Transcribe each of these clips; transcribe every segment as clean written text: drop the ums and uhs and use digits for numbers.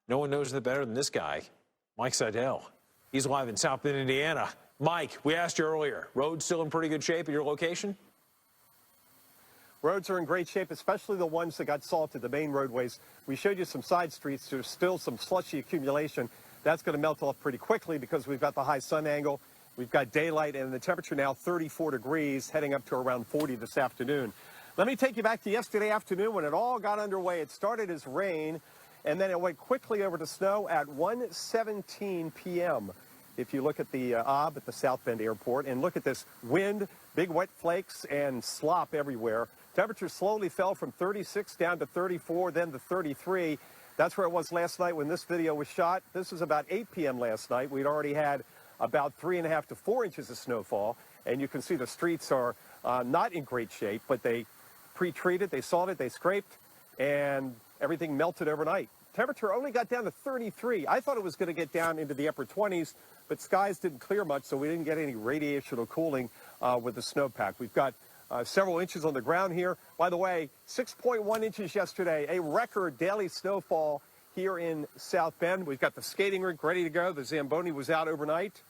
No one knows it better than this guy, Mike Seidel. He's live in South Bend, Indiana. Mike, we asked you earlier, roads still in pretty good shape at your location? Roads are in great shape, especially the ones that got salted, the main roadways. We showed you some side streets. There's still some slushy accumulation. That's going to melt off pretty quickly because we've got the high sun angle. We've got daylight, and the temperature now 34 degrees, heading up to around 40 this afternoon. Let me take you back to yesterday afternoon when it all got underway. It started as rain, and then it went quickly over to snow at 1:17 p.m. If you look at the OB at the South Bend Airport and look at this wind, big wet flakes and slop everywhere. Temperature slowly fell from 36 down to 34, then to 33. That's where it was last night when this video was shot. This was about 8 p.m. last night. We'd already had about 3.5 to 4 inches of snowfall, and you can see the streets are not in great shape, but they pre-treated, they salted, they scraped, and everything melted overnight. Temperature only got down to 33. I thought it was going to get down into the upper 20s, but skies didn't clear much, so we didn't get any radiation or cooling with the snowpack. We've got several inches on the ground here. By the way, 6.1 inches yesterday, a record daily snowfall here in South Bend. We've got the skating rink ready to go. The Zamboni was out overnight.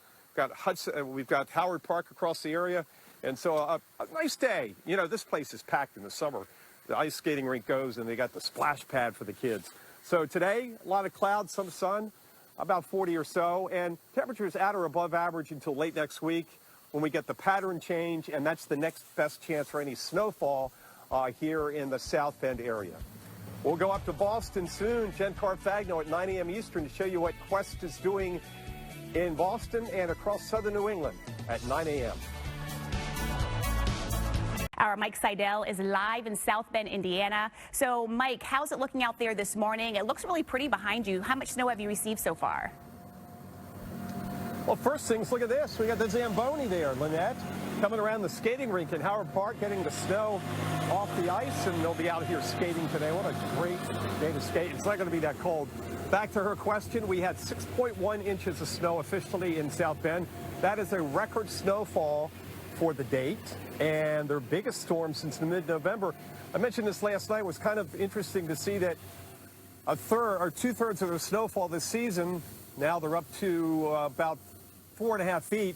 We've got Howard Park across the area. And so a nice day. You know, this place is packed in the summer. The ice skating rink goes, and they got the splash pad for the kids. So today, a lot of clouds, some sun, about 40 or so, and temperatures at or above average until late next week when we get the pattern change, and that's the next best chance for any snowfall here in the South Bend area. We'll go up to Boston soon. Jen Carfagno at 9 a.m. Eastern to show you what Quest is doing in Boston and across southern New England at 9 a.m. Our Mike Seidel is live in South Bend, Indiana. So, Mike, how's it looking out there this morning? It looks really pretty behind you. How much snow have you received so far? Well, first things, look at this. We got the Zamboni there, Lynette, coming around the skating rink in Howard Park, getting the snow off the ice, and they'll be out here skating today. What a great day to skate. It's not going to be that cold. Back to her question, we had 6.1 inches of snow officially in South Bend. That is a record snowfall for the date and their biggest storm since the mid-November. I mentioned this last night. It was kind of interesting to see that a third or two-thirds of their snowfall this season, now they're up to about 4.5 feet.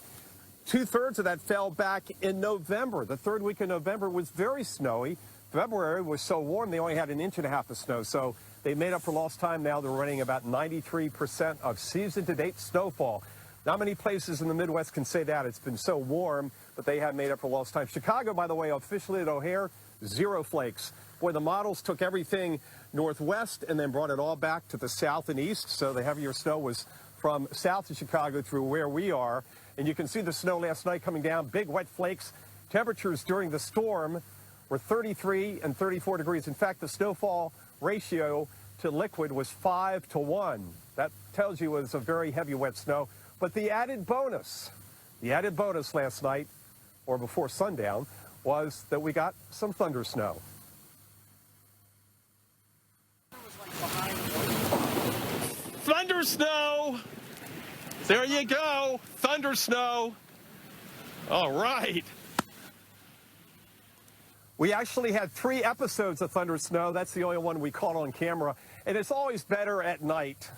Two-thirds of that fell back in November. The third week of November was very snowy. February was so warm they only had 1.5 inches of snow. So they made up for lost time. Now they're running about 93% of season-to-date snowfall. Not many places in the Midwest can say that. It's been so warm, but they have made up for lost time. Chicago, by the way, officially at O'Hare, 0 flakes. Boy, the models took everything northwest and then brought it all back to the south and east. So the heavier snow was from south of Chicago through where we are. And you can see the snow last night coming down, big wet flakes. Temperatures during the storm were 33 and 34 degrees. In fact, the snowfall ratio to liquid was 5 to 1. That tells you it was a very heavy wet snow. But the added bonus last night, or before sundown, was that we got some thundersnow. Thundersnow! There you go, thundersnow. All right. We actually had 3 episodes of thundersnow. That's the only one we caught on camera. And it's always better at night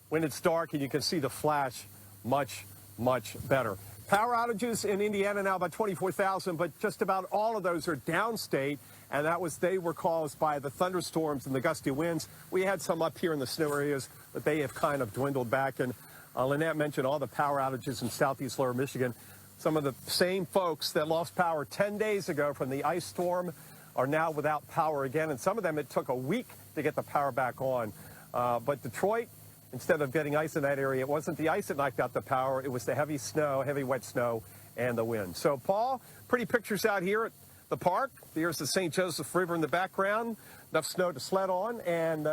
when it's dark and you can see the flash much, much better. Power outages in Indiana now about 24,000, but just about all of those are downstate, and they were caused by the thunderstorms and the gusty winds. We had some up here in the snow areas, but they have kind of dwindled back. And Lynette mentioned all the power outages in southeast lower Michigan. Some of the same folks that lost power 10 days ago from the ice storm are now without power again, and some of them it took a week to get the power back on. But Detroit, instead of getting ice in that area, it wasn't the ice that knocked out the power. It was the heavy snow, heavy wet snow, and the wind. So, Paul, pretty pictures out here at the park. There's the St. Joseph River in the background. Enough snow to sled on, and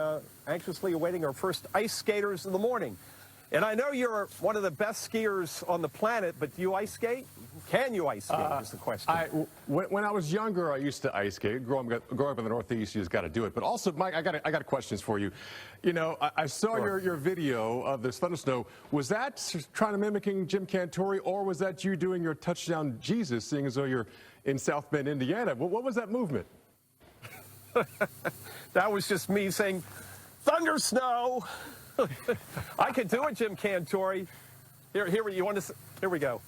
anxiously awaiting our first ice skaters in the morning. And I know you're one of the best skiers on the planet, but do you ice skate? Can you ice skate is the question. When I was younger, I used to ice skate. Growing up in the Northeast, you just got to do it. But also, Mike, I got questions for you. You know, I saw your video of this thundersnow. Was that trying to mimicking Jim Cantore, or was that you doing your touchdown Jesus, seeing as though you're in South Bend, Indiana? What was that movement? That was just me saying, thundersnow. I can do it, Jim Cantore. Here, you want to? Here we go.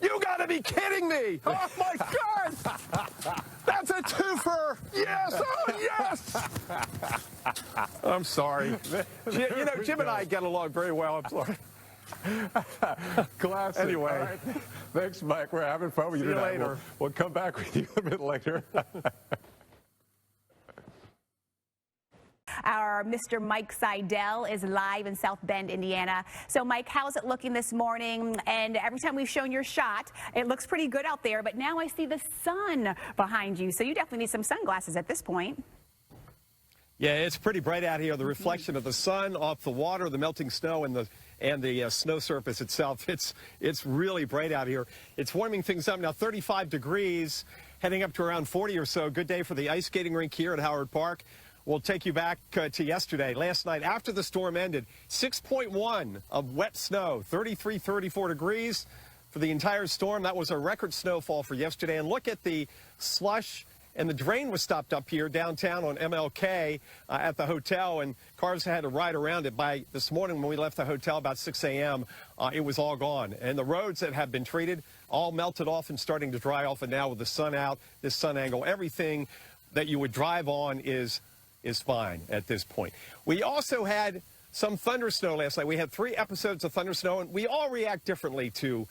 You got to be kidding me! Oh my God! That's a twofer! Yes! Oh yes! I'm sorry. Jim and I get along very well. I'm sorry. Classic. Anyway. All right. Thanks, Mike. We're having fun with you See you tonight. later. We'll come back with you a bit later. Our Mr. Mike Seidel is live in South Bend, Indiana. So, Mike, how's it looking this morning? And every time we've shown your shot, it looks pretty good out there. But now I see the sun behind you. So you definitely need some sunglasses at this point. Yeah, it's pretty bright out here. The reflection of the sun off the water, the melting snow, and the snow surface itself. It's really bright out here. It's warming things up now. 35 degrees, heading up to around 40 or so. Good day for the ice skating rink here at Howard Park. We'll take you back to yesterday. Last night, after the storm ended, 6.1 of wet snow, 33, 34 degrees for the entire storm. That was a record snowfall for yesterday. And look at the slush. And the drain was stopped up here downtown on MLK at the hotel, and cars had to ride around it. By this morning when we left the hotel about 6 a.m., it was all gone. And the roads that have been treated all melted off and starting to dry off. And now with the sun out, this sun angle, everything that you would drive on is fine at this point. We also had some thundersnow last night. We had 3 episodes of thundersnow, and we all react differently to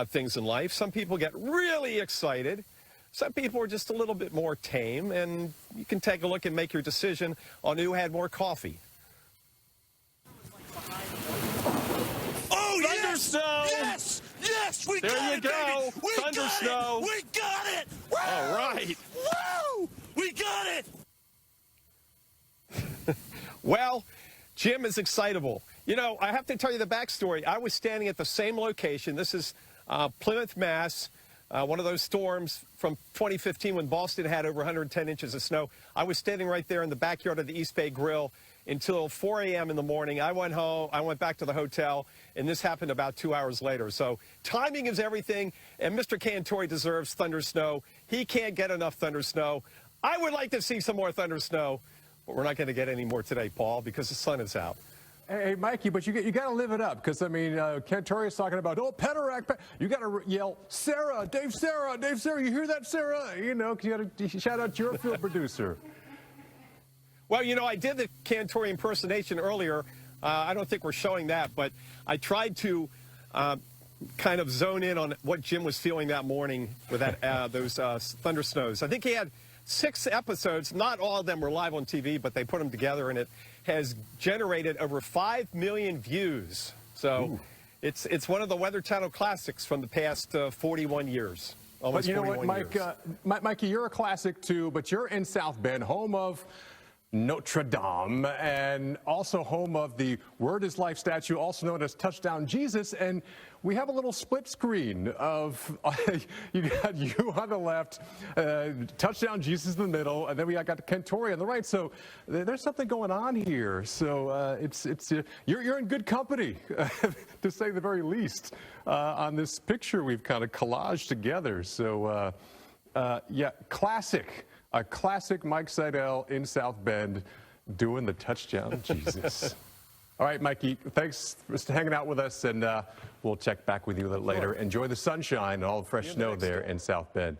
things in life. Some people get really excited. Some people are just a little bit more tame, and you can take a look and make your decision on who had more coffee. Oh, Thundersnow! Yes! Yes! We There got you it, go. baby! We Thundersnow. got it! We got it! Woo! All right. Woo! We got it! Well, Jim is excitable. You know, I have to tell you the backstory. I was standing at the same location. This is Plymouth, Mass., one of those storms from 2015 when Boston had over 110 inches of snow. I was standing right there in the backyard of the East Bay Grill until 4 a.m. in the morning. I went home, I went back to the hotel, and this happened about 2 hours later. So timing is everything, and Mr. Cantore deserves thundersnow. He can't get enough thundersnow. I would like to see some more thundersnow, but we're not going to get any more today, Paul, because the sun is out. Hey, Mikey, but you got to live it up, because, I mean, Cantore is talking about, oh, Peterack. You got to yell, Sarah, Dave, Sarah, you hear that, Sarah? You know, you got to shout out to your field producer. Well, you know, I did the Cantore impersonation earlier. I don't think we're showing that, but I tried to kind of zone in on what Jim was feeling that morning with that those thundersnows. I think he had 6 episodes. Not all of them were live on TV, but they put them together, and it has generated over 5 million views. So it's one of the Weather Channel classics from the past 41 years. Almost But you know what, 41 Mike, Mikey, you're a classic too, but you're in South Bend, home of Notre Dame, and also home of the Word is Life statue, also known as Touchdown Jesus. And we have a little split screen of you got you on the left, Touchdown Jesus in the middle, and then we got Cantore on the right. So there's something going on here. So you're in good company, to say the very least, on this picture we've kind of collaged together. So yeah, classic. A classic Mike Seidel in South Bend doing the Touchdown Jesus. All right, Mikey, thanks for hanging out with us, and we'll check back with you a little later. Enjoy the sunshine and all the fresh snow there in South Bend.